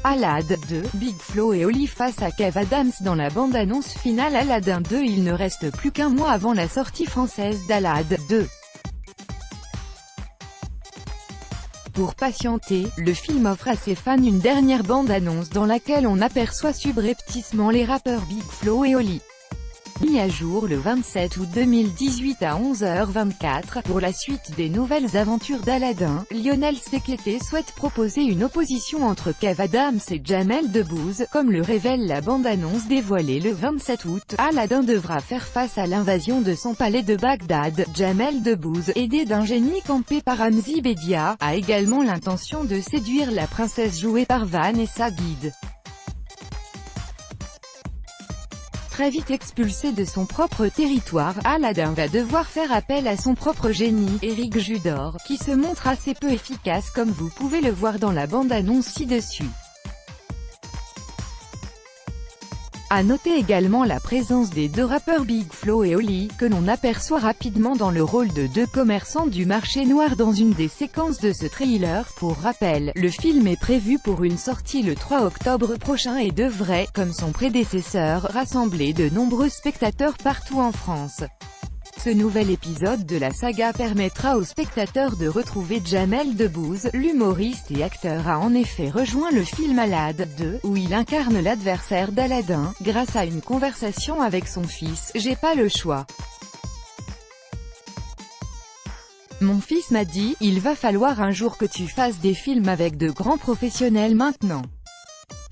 Aladdin 2, Big Flo et Oli face à Kev Adams dans la bande-annonce finale Aladdin 2. Il ne reste plus qu'un mois avant la sortie française d'Aladdin 2. Pour patienter, le film offre à ses fans une dernière bande-annonce dans laquelle on aperçoit subrepticement les rappeurs Big Flo et Oli. Mis à jour le 27 août 2018 à 11h24, pour la suite des nouvelles aventures d'Aladdin, Lionel Stekete souhaite proposer une opposition entre Kev Adams et Jamel Debbouze. Comme le révèle la bande-annonce dévoilée le 27 août, Aladdin devra faire face à l'invasion de son palais de Bagdad. Jamel Debbouze, aidé d'un génie campé par Ramzy Bedia, a également l'intention de séduire la princesse jouée par Vanessa Guide. Très vite expulsé de son propre territoire, Aladdin va devoir faire appel à son propre génie, Eric Judor, qui se montre assez peu efficace comme vous pouvez le voir dans la bande-annonce ci-dessus. À noter également la présence des deux rappeurs Big Flo et Oli, que l'on aperçoit rapidement dans le rôle de deux commerçants du marché noir dans une des séquences de ce trailer. Pour rappel, le film est prévu pour une sortie le 3 octobre prochain et devrait, comme son prédécesseur, rassembler de nombreux spectateurs partout en France. Ce nouvel épisode de la saga permettra aux spectateurs de retrouver Jamel Debbouze. L'humoriste et acteur a en effet rejoint le film Aladdin 2, où il incarne l'adversaire d'Aladdin, grâce à une conversation avec son fils. J'ai pas le choix. Mon fils m'a dit, il va falloir un jour que tu fasses des films avec de grands professionnels maintenant.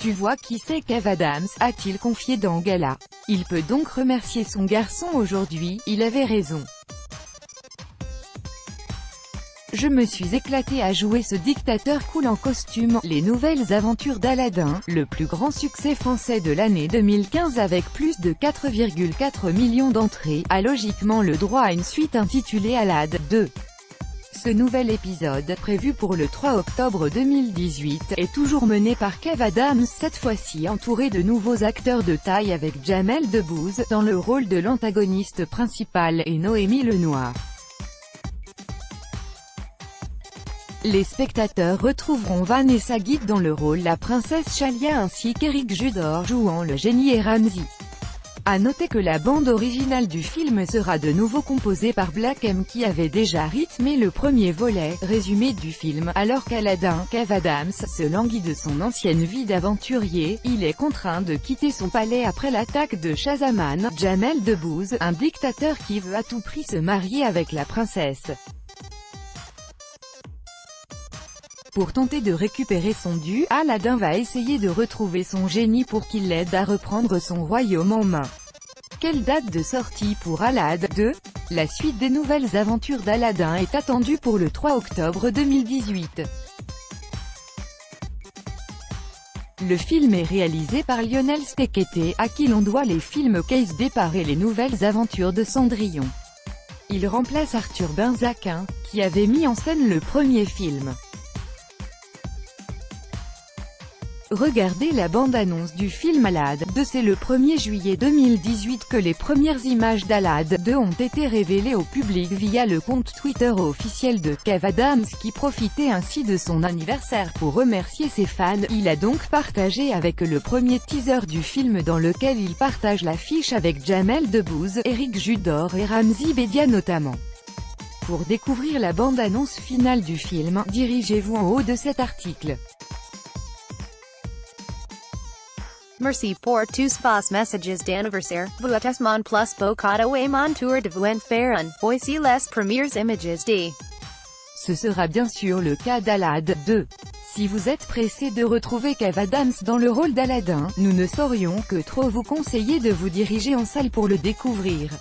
Tu vois qui c'est Kev Adams, a-t-il confié dans Gala. Il peut donc remercier son garçon aujourd'hui, il avait raison. Je me suis éclaté à jouer ce dictateur cool en costume. Les nouvelles aventures d'Aladdin, le plus grand succès français de l'année 2015 avec plus de 4,4 millions d'entrées, a logiquement le droit à une suite intitulée Aladdin 2. Ce nouvel épisode, prévu pour le 3 octobre 2018, est toujours mené par Kev Adams, cette fois-ci entouré de nouveaux acteurs de taille avec Jamel Debbouze, dans le rôle de l'antagoniste principal, et Noémie Lenoir. Les spectateurs retrouveront Vanessa Guide dans le rôle la princesse Chalia ainsi qu'Eric Judor jouant le génie et Ramzy. À noter que la bande originale du film sera de nouveau composée par Black M qui avait déjà rythmé le premier volet, résumé du film. Alors qu'Aladdin, Kev Adams, se languit de son ancienne vie d'aventurier, il est contraint de quitter son palais après l'attaque de Shahzaman. Jamel Debbouze, un dictateur qui veut à tout prix se marier avec la princesse. Pour tenter de récupérer son dû, Aladdin va essayer de retrouver son génie pour qu'il l'aide à reprendre son royaume en main. Quelle date de sortie pour Aladdin 2? La suite des nouvelles aventures d'Aladdin est attendue pour le 3 octobre 2018. Le film est réalisé par Lionel Stekete, à qui l'on doit les films Case Départ et les nouvelles aventures de Cendrillon. Il remplace Arthur Benzaquin, qui avait mis en scène le premier film. Regardez la bande-annonce du film Aladdin 2. C'est le 1er juillet 2018 que les premières images d'Aladdin 2 ont été révélées au public via le compte Twitter officiel de Kev Adams qui profitait ainsi de son anniversaire pour remercier ses fans. Il a donc partagé avec le premier teaser du film dans lequel il partage l'affiche avec Jamel Debbouze, Eric Judor et Ramzy Bedia notamment. Pour découvrir la bande-annonce finale du film, dirigez-vous en haut de cet article. Merci pour tous vos messages d'anniversaire. Vous êtes mon plus beau cadeau et mon tour de vous en faire un. Voici les premières images de. Ce sera bien sûr le cas d'Aladdin 2. Si vous êtes pressé de retrouver Kev Adams dans le rôle d'Aladdin, nous ne saurions que trop vous conseiller de vous diriger en salle pour le découvrir.